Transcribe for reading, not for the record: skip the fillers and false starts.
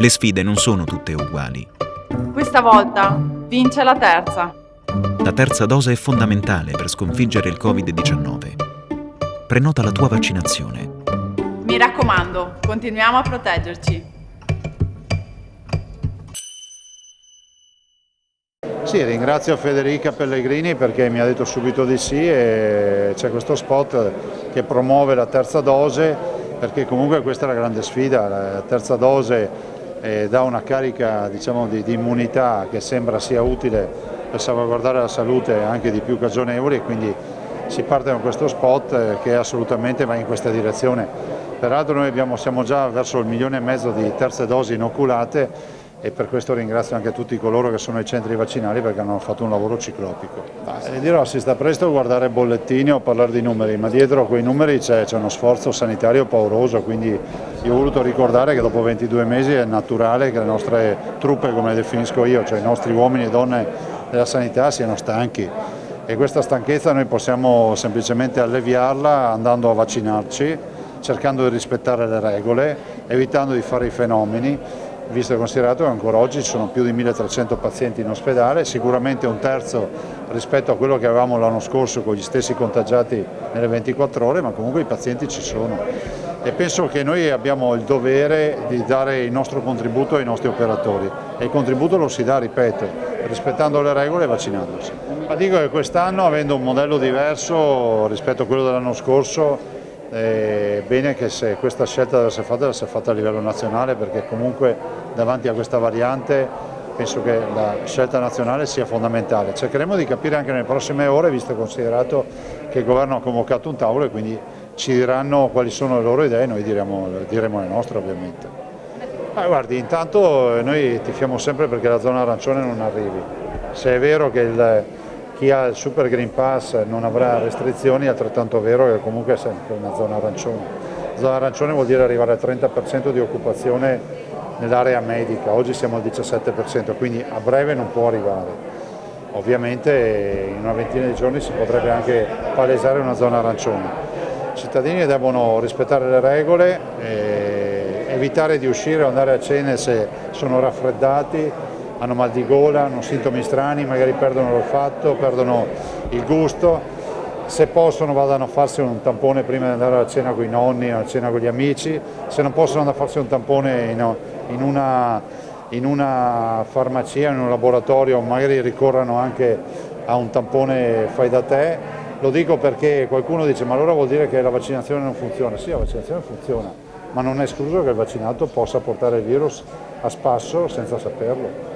Le sfide non sono tutte uguali. Questa volta vince la terza. La terza dose è fondamentale per sconfiggere il Covid-19. Prenota la tua vaccinazione. Mi raccomando, continuiamo a proteggerci. Sì, ringrazio Federica Pellegrini perché mi ha detto subito di sì e c'è questo spot che promuove la terza dose, perché comunque questa è la grande sfida. La terza dose dà una carica, diciamo, di immunità che sembra sia utile per salvaguardare la salute anche di più cagionevoli, e quindi si parte con questo spot che assolutamente va in questa direzione. Peraltro noi siamo già verso 1,5 milioni di terze dosi inoculate, e per questo ringrazio anche tutti coloro che sono ai centri vaccinali perché hanno fatto un lavoro ciclopico. Dirò, si sta presto a guardare bollettini o parlare di numeri, ma dietro quei numeri c'è uno sforzo sanitario pauroso, quindi io ho voluto ricordare che dopo 22 mesi è naturale che le nostre truppe, come le definisco io, cioè i nostri uomini e donne della sanità, siano stanchi, e questa stanchezza noi possiamo semplicemente alleviarla andando a vaccinarci, cercando di rispettare le regole, evitando di fare i fenomeni, visto e considerato che ancora oggi ci sono più di 1300 pazienti in ospedale, sicuramente un terzo rispetto a quello che avevamo l'anno scorso con gli stessi contagiati nelle 24 ore, ma comunque i pazienti ci sono. E penso che noi abbiamo il dovere di dare il nostro contributo ai nostri operatori, e il contributo lo si dà, ripeto, rispettando le regole e vaccinandosi. Ma dico che quest'anno, avendo un modello diverso rispetto a quello dell'anno scorso, è bene che se questa scelta deve essere fatta a livello nazionale, perché comunque davanti a questa variante penso che la scelta nazionale sia fondamentale. Cercheremo di capire anche nelle prossime ore, visto e considerato che il governo ha convocato un tavolo, e quindi ci diranno quali sono le loro idee e noi diremo le nostre, ovviamente. Guardi, intanto noi tifiamo sempre perché la zona arancione non arrivi. Se è vero che chi ha il Super Green Pass non avrà restrizioni, è altrettanto vero che comunque è sempre una zona arancione. Zona arancione vuol dire arrivare al 30% di occupazione nell'area medica, oggi siamo al 17%, quindi a breve non può arrivare. Ovviamente in una ventina di giorni si potrebbe anche palesare una zona arancione. I cittadini devono rispettare le regole, evitare di uscire o andare a cene se sono raffreddati, hanno mal di gola, hanno sintomi strani, magari perdono l'olfatto, perdono il gusto. Se possono vadano a farsi un tampone prima di andare a cena con i nonni, a cena con gli amici. Se non possono andare a farsi un tampone in una farmacia, in un laboratorio, magari ricorrano anche a un tampone fai da te. Lo dico perché qualcuno dice: ma allora vuol dire che la vaccinazione non funziona? Sì, la vaccinazione funziona, ma non è escluso che il vaccinato possa portare il virus a spasso senza saperlo.